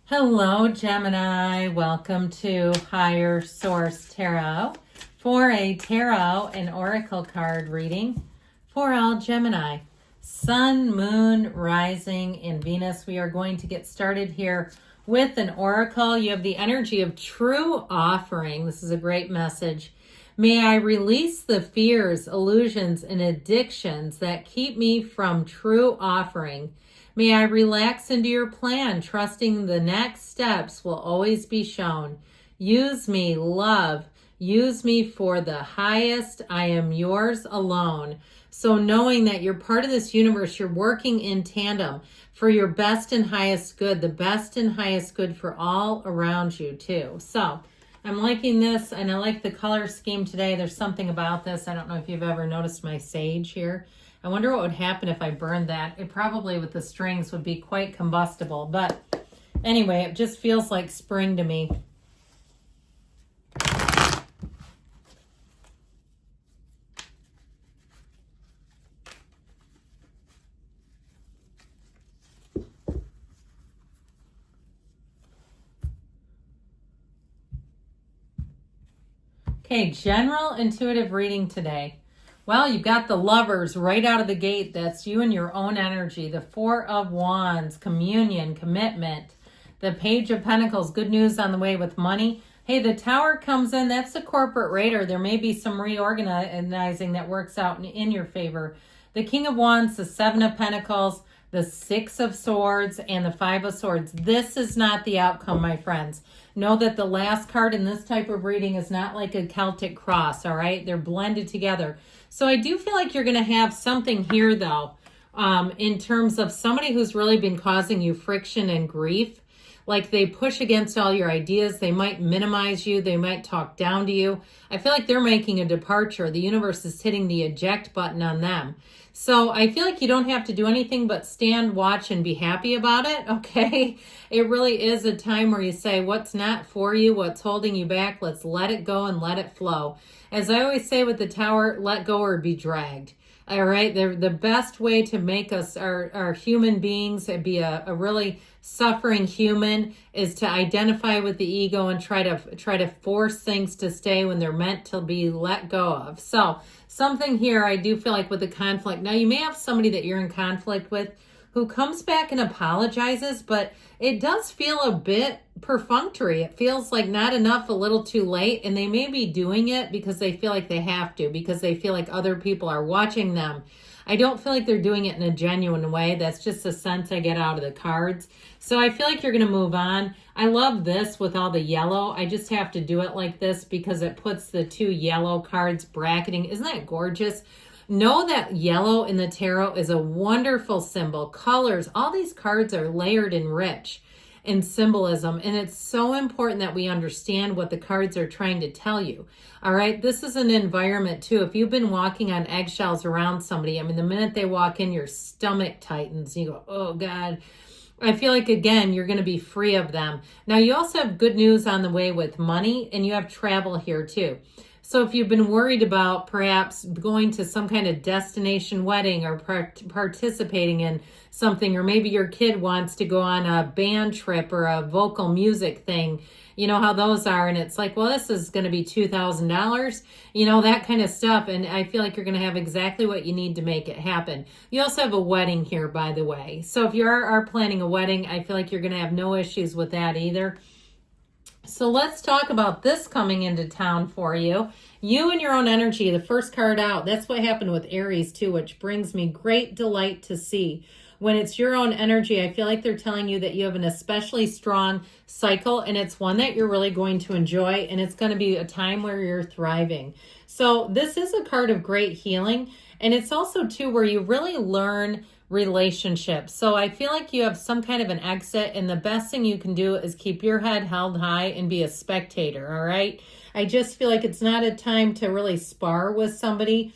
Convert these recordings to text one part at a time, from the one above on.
Hello, Gemini. Welcome to Higher Source Tarot for a tarot and oracle card reading for all Gemini. Sun, Moon, Rising, and Venus. We are going to get started here with an oracle. You have the energy of true offering. This is a great message. May I release the fears, illusions, and addictions that keep me from true offering. May I relax into your plan, trusting the next steps will always be shown. Use me, love. Use me for the highest. I am yours alone. So knowing that you're part of this universe, you're working in tandem for your best and highest good, the best and highest good for all around you too. So I'm liking this, and I like the color scheme today. There's something about this. I don't know if you've ever noticed my sage here. I wonder what would happen if I burned that. It probably, with the strings, would be quite combustible. But anyway, it just feels like spring to me. Okay, general intuitive reading today. Well, you've got the Lovers right out of the gate. That's you and your own energy. The Four of Wands, communion, commitment. The Page of Pentacles, good news on the way with money. Hey, the Tower comes in. That's the corporate raider. There may be some reorganizing that works out in your favor. The King of Wands, the Seven of Pentacles, the Six of Swords, and the Five of Swords. This is not the outcome, my friends. Know that the last card in this type of reading is not like a Celtic cross, all right? They're blended together. So I do feel like you're going to have something here, though, in terms of somebody who's really been causing you friction and grief. Like they push against all your ideas. They might minimize you. They might talk down to you. I feel like they're making a departure. The universe is hitting the eject button on them. So I feel like you don't have to do anything but stand, watch, and be happy about it, okay? It really is a time where you say, what's not for you, what's holding you back, let's let it go and let it flow. As I always say with the Tower, let go or be dragged. All right, the best way to make us our human beings and be a really suffering human is to identify with the ego and try to force things to stay when they're meant to be let go of. So something here I do feel like with the conflict. Now you may have somebody that you're in conflict with who comes back and apologizes, but it does feel a bit perfunctory. It feels like not enough, a little too late, and they may be doing it because they feel like they have to, because they feel like other people are watching them. I don't feel like they're doing it in a genuine way. That's just the sense I get out of the cards. So I feel like you're going to move on. I love this with all the yellow. I just have to do it like this because it puts the two yellow cards bracketing. Isn't that gorgeous? Know that yellow in the tarot is a wonderful symbol. Colors, all these cards are layered and rich in symbolism, and it's so important that we understand what the cards are trying to tell you. All right, this is an environment too. If you've been walking on eggshells around somebody, I mean, the minute they walk in, your stomach tightens. You go, oh God. I feel like, again, you're going to be free of them. Now, you also have good news on the way with money, and you have travel here too. So if you've been worried about perhaps going to some kind of destination wedding or participating in something, or maybe your kid wants to go on a band trip or a vocal music thing, you know how those are, and it's like, well, this is going to be $2,000, you know, that kind of stuff. And I feel like you're going to have exactly what you need to make it happen. You also have a wedding here, by the way. So if you are planning a wedding, I feel like you're going to have no issues with that either. So let's talk about this coming into town for you. You and your own energy, the first card out. That's what happened with Aries too, which brings me great delight to see. When it's your own energy, I feel like they're telling you that you have an especially strong cycle, and it's one that you're really going to enjoy, and it's going to be a time where you're thriving. So this is a card of great healing, and it's also too where you really learn relationships. So I feel like you have some kind of an exit, and the best thing you can do is keep your head held high and be a spectator, all right? I just feel like it's not a time to really spar with somebody.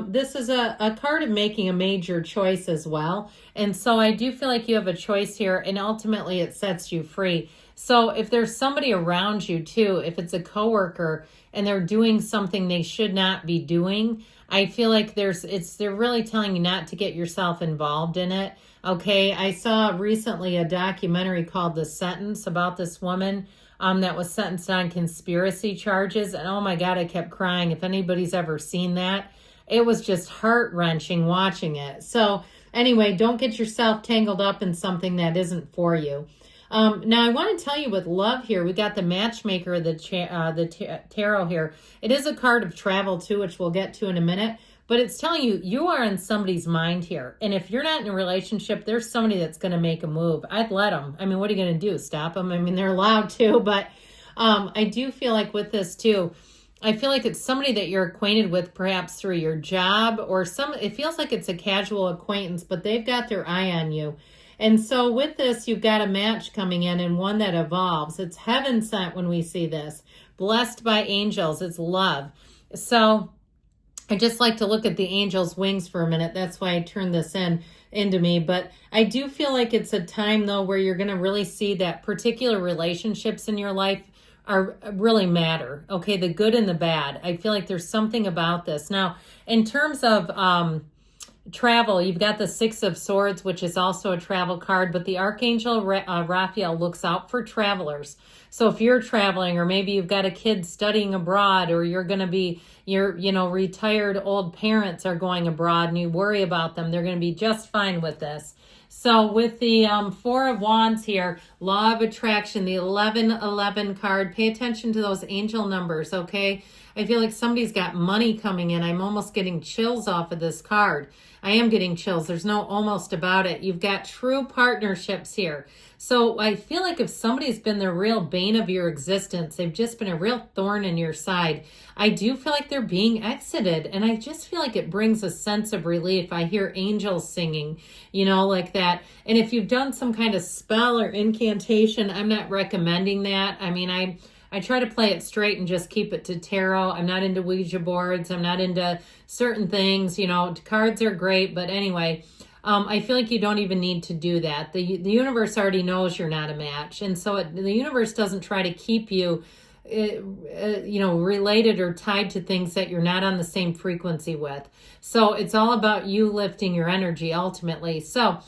This is a card of making a major choice as well. And so I do feel like you have a choice here, and ultimately it sets you free. So if there's somebody around you too, if it's a coworker and they're doing something they should not be doing, I feel like they're really telling you not to get yourself involved in it. Okay, I saw recently a documentary called The Sentence about this woman that was sentenced on conspiracy charges. And oh my God, I kept crying. If anybody's ever seen that, it was just heart-wrenching watching it. So anyway, don't get yourself tangled up in something that isn't for you. Now, I want to tell you with love here, we got the matchmaker of the tarot here. It is a card of travel too, which we'll get to in a minute. But it's telling you, you are in somebody's mind here. And if you're not in a relationship, there's somebody that's going to make a move. I'd let them. I mean, what are you going to do? Stop them? I mean, they're allowed to. But I do feel like with this too, I feel like it's somebody that you're acquainted with perhaps through your job or it feels like it's a casual acquaintance, but they've got their eye on you. And so with this, you've got a match coming in and one that evolves. It's heaven sent when we see this. Blessed by angels. It's love. So I just like to look at the angel's wings for a minute. That's why I turned this into me. But I do feel like it's a time, though, where you're going to really see that particular relationships in your life are really matter. Okay, the good and the bad. I feel like there's something about this. Now, in terms of travel, you've got the Six of Swords, which is also a travel card, but the Archangel Raphael looks out for travelers. So if you're traveling, or maybe you've got a kid studying abroad, or you're going to be, your retired old parents are going abroad and you worry about them, they're going to be just fine with this. So with the Four of Wands here, Law of Attraction, the 1111 card, pay attention to those angel numbers, okay? I feel like somebody's got money coming in. I'm almost getting chills off of this card. I am getting chills. There's no almost about it. You've got true partnerships here. So I feel like if somebody's been the real bane of your existence, they've just been a real thorn in your side, I do feel like they're being exited. And I just feel like it brings a sense of relief. I hear angels singing, like that. And if you've done some kind of spell or incantation, I'm not recommending that. I mean, I try to play it straight and just keep it to tarot. I'm not into Ouija boards. I'm not into certain things. Cards are great. But anyway, I feel like you don't even need to do that. The universe already knows you're not a match. And so the universe doesn't try to keep you, related or tied to things that you're not on the same frequency with. So it's all about you lifting your energy ultimately. So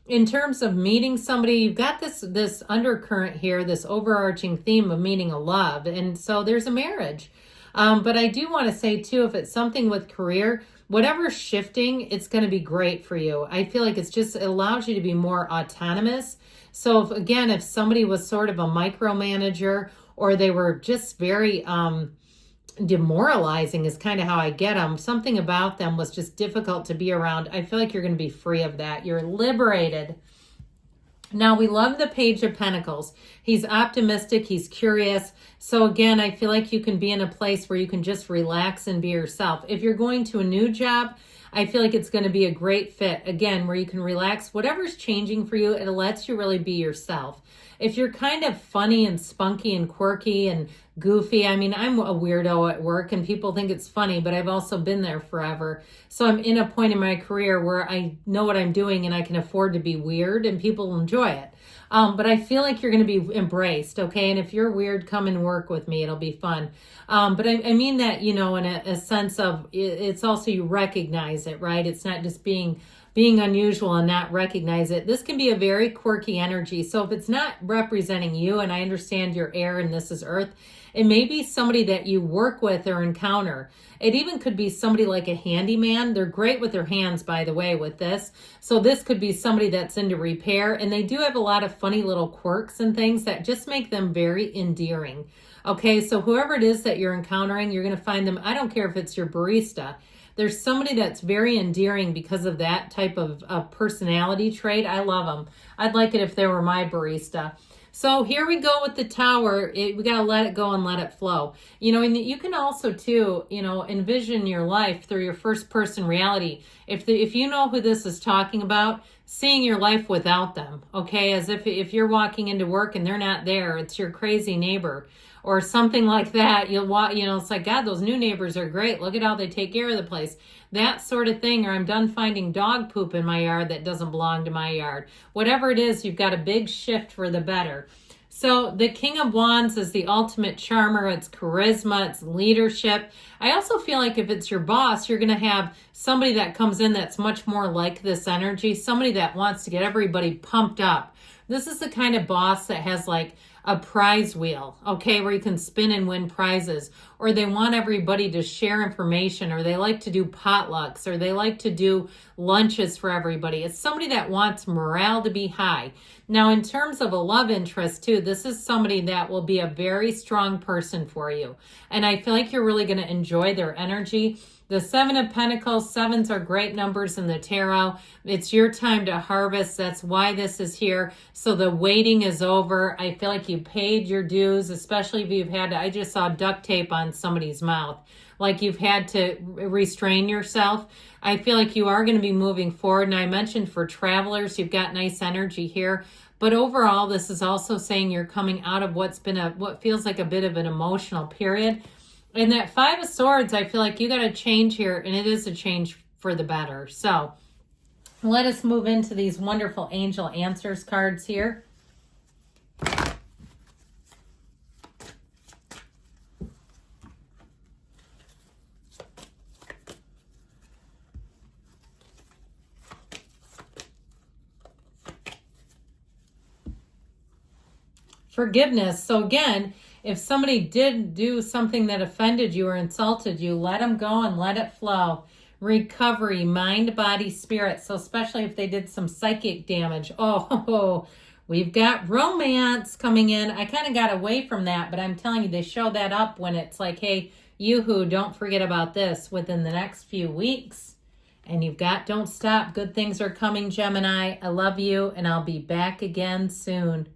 in terms of meeting somebody, you've got this undercurrent here, this overarching theme of meeting a love. And so there's a marriage. But I do want to say too, if it's something with career, whatever's shifting, it's going to be great for you. I feel like it allows you to be more autonomous. So if somebody was sort of a micromanager, or they were just very demoralizing is kind of how I get them. Something about them was just difficult to be around. I feel like you're going to be free of that. You're liberated. Now, we love the Page of Pentacles. He's optimistic. He's curious. So again, I feel like you can be in a place where you can just relax and be yourself. If you're going to a new job, I feel like it's going to be a great fit, again, where you can relax. Whatever's changing for you, it lets you really be yourself. If you're kind of funny and spunky and quirky and goofy, I mean, I'm a weirdo at work and people think it's funny, but I've also been there forever. So I'm in a point in my career where I know what I'm doing and I can afford to be weird and people enjoy it. But I feel like you're going to be embraced, okay? And if you're weird, come and work with me. It'll be fun. But I mean that, in a sense of, it's also you recognize it, right? It's not just being unusual and not recognize it. This can be a very quirky energy. So if it's not representing you, and I understand you're air and this is earth, it may be somebody that you work with or encounter. It even could be somebody like a handyman. They're great with their hands, by the way, with this. So this could be somebody that's into repair, and they do have a lot of funny little quirks and things that just make them very endearing. Okay, so whoever it is that you're encountering, you're going to find them. I don't care if it's your barista. There's somebody that's very endearing because of that type of personality trait. I love them. I'd like it if they were my barista. So here we go with the Tower. We got to let it go and let it flow. And you can also too, envision your life through your first person reality. If you know who this is talking about, seeing your life without them, okay? As if you're walking into work and they're not there, it's your crazy neighbor or something like that. You'll walk, it's like, God, those new neighbors are great. Look at how they take care of the place. That sort of thing. Or I'm done finding dog poop in my yard that doesn't belong to my yard. Whatever it is, you've got a big shift for the better. So the King of Wands is the ultimate charmer. It's charisma, it's leadership. I also feel like if it's your boss, you're going to have somebody that comes in that's much more like this energy, somebody that wants to get everybody pumped up. This is the kind of boss that has like a prize wheel, okay, where you can spin and win prizes, or they want everybody to share information, or they like to do potlucks, or they like to do lunches for everybody. It's somebody that wants morale to be high. Now, in terms of a love interest too, this is somebody that will be a very strong person for you. And I feel like you're really going to enjoy their energy. The Seven of Pentacles, sevens are great numbers in the tarot. It's your time to harvest. That's why this is here. So the waiting is over. I feel like you paid your dues, especially if you've had to, I just saw duct tape on somebody's mouth. Like you've had to restrain yourself. I feel like you are going to be moving forward. And I mentioned for travelers, you've got nice energy here. But overall, this is also saying you're coming out of what's been what feels like a bit of an emotional period. And that Five of Swords, I feel like you got to change here, and it is a change for the better. So let us move into these wonderful angel answers cards here. Forgiveness. So again, if somebody did do something that offended you or insulted you, let them go and let it flow. Recovery, mind, body, spirit. So especially if they did some psychic damage. Oh, we've got romance coming in. I kind of got away from that, but I'm telling you, they show that up when it's like, hey, yoo-hoo, don't forget about this within the next few weeks. And you've got don't stop. Good things are coming, Gemini. I love you, and I'll be back again soon.